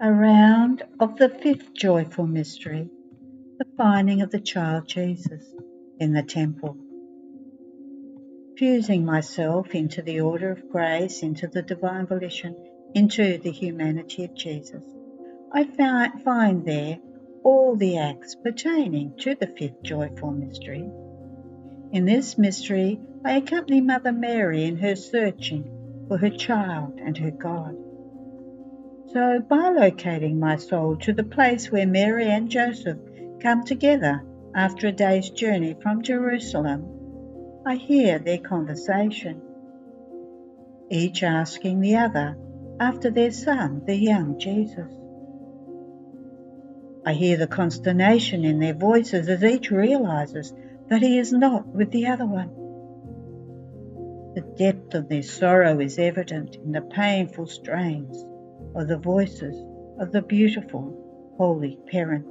A round of the fifth joyful mystery, the finding of the child Jesus in the temple. Fusing myself into the order of grace, into the divine volition, into the humanity of Jesus, I find there all the acts pertaining to the fifth joyful mystery. In this mystery, I accompany Mother Mary in her searching for her child and her God. So, bilocating my soul to the place where Mary and Joseph come together after a day's journey from Jerusalem, I hear their conversation, each asking the other after their son, the young Jesus. I hear the consternation in their voices as each realizes that he is not with the other one. The depth of their sorrow is evident in the painful strains of the voices of the beautiful, holy parents.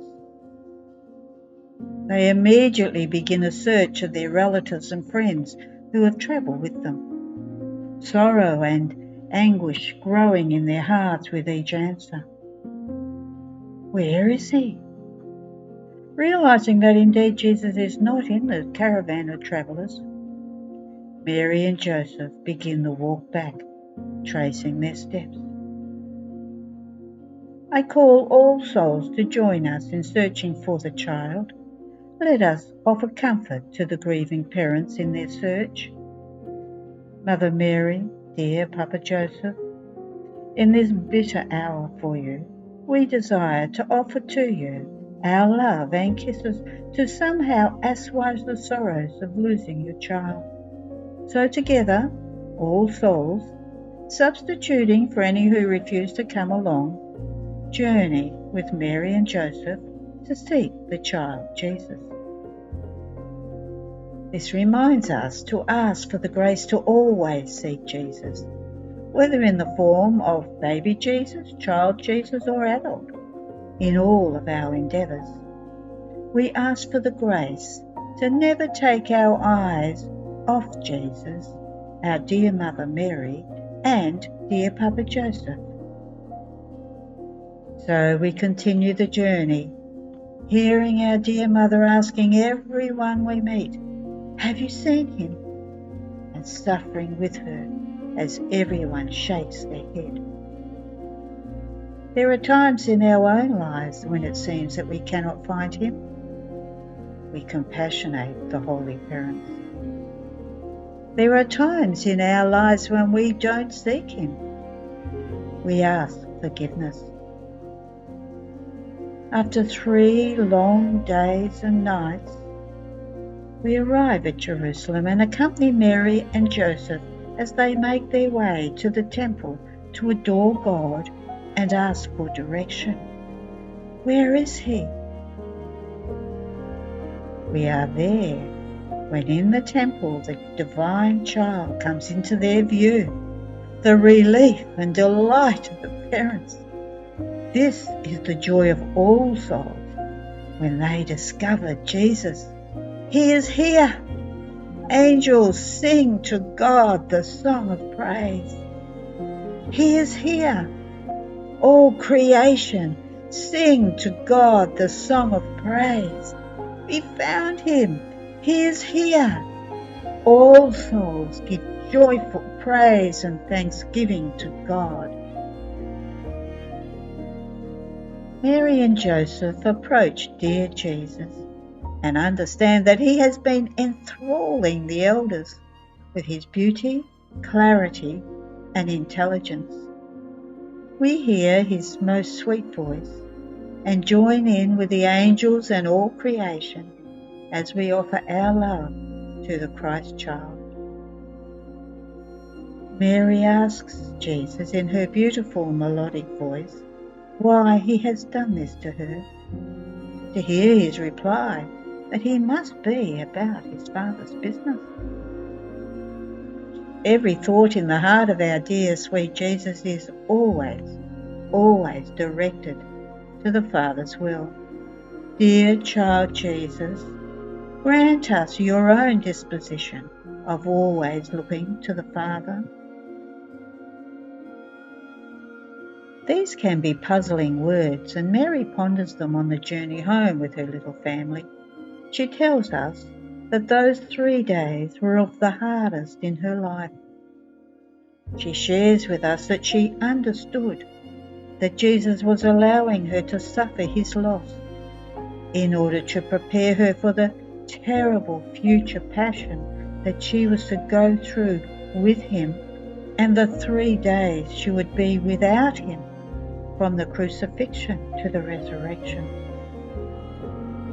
They immediately begin a search of their relatives and friends who have travelled with them, sorrow and anguish growing in their hearts with each answer. Where is he? Realizing that indeed Jesus is not in the caravan of travellers, Mary and Joseph begin the walk back, tracing their steps. I call all souls to join us in searching for the child. Let us offer comfort to the grieving parents in their search. Mother Mary, dear Papa Joseph, in this bitter hour for you, we desire to offer to you our love and kisses to somehow assuage the sorrows of losing your child. So together, all souls, substituting for any who refuse to come along, journey with Mary and Joseph to seek the child Jesus. This reminds us to ask for the grace to always seek Jesus, whether in the form of baby Jesus, child Jesus, or adult, in all of our endeavours. We ask for the grace to never take our eyes off Jesus, our dear Mother Mary, and dear Papa Joseph. So we continue the journey, hearing our dear Mother asking everyone we meet, have you seen him? And suffering with her as everyone shakes their head. There are times in our own lives when it seems that we cannot find him. We compassionate the Holy Parents. There are times in our lives when we don't seek him. We ask forgiveness. After 3 long days and nights, we arrive at Jerusalem and accompany Mary and Joseph as they make their way to the temple to adore God and ask for direction. Where is he? We are there when in the temple the divine child comes into their view, the relief and delight of the parents. This is the joy of all souls when they discover Jesus. He is here. Angels sing to God the song of praise. He is here. All creation sing to God the song of praise. We found him. He is here. All souls give joyful praise and thanksgiving to God. Mary and Joseph approach dear Jesus and understand that he has been enthralling the elders with his beauty, clarity, and intelligence. We hear his most sweet voice and join in with the angels and all creation as we offer our love to the Christ child. Mary asks Jesus in her beautiful melodic voice why he has done this to her. To hear his reply that he must be about his Father's business. Every thought in the heart of our dear sweet Jesus is always directed to the Father's will. Dear child Jesus, grant us your own disposition of always looking to the Father. These can be puzzling words, and Mary ponders them on the journey home with her little family. She tells us that those 3 days were of the hardest in her life. She shares with us that she understood that Jesus was allowing her to suffer his loss in order to prepare her for the terrible future passion that she was to go through with him, and the 3 days she would be without him from the crucifixion to the resurrection.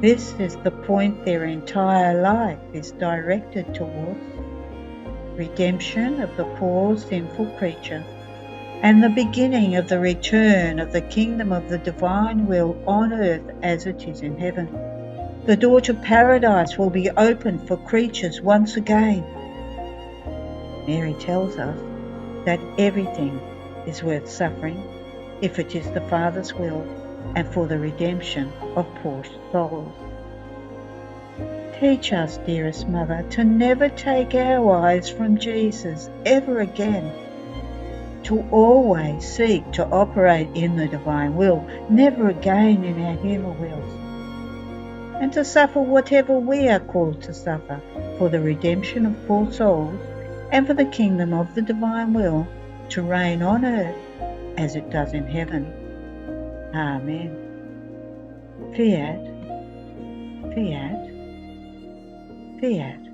This is the point their entire life is directed towards: redemption of the poor sinful creature, and the beginning of the return of the kingdom of the divine will on earth as it is in heaven. The door to paradise will be opened for creatures once again. Mary tells us that everything is worth suffering if it is the Father's will and for the redemption of poor souls. Teach us, dearest Mother, to never take our eyes from Jesus ever again, to always seek to operate in the divine will, never again in our human wills, and to suffer whatever we are called to suffer for the redemption of poor souls and for the kingdom of the divine will to reign on earth as it does in heaven. Amen. Fiat, fiat, fiat.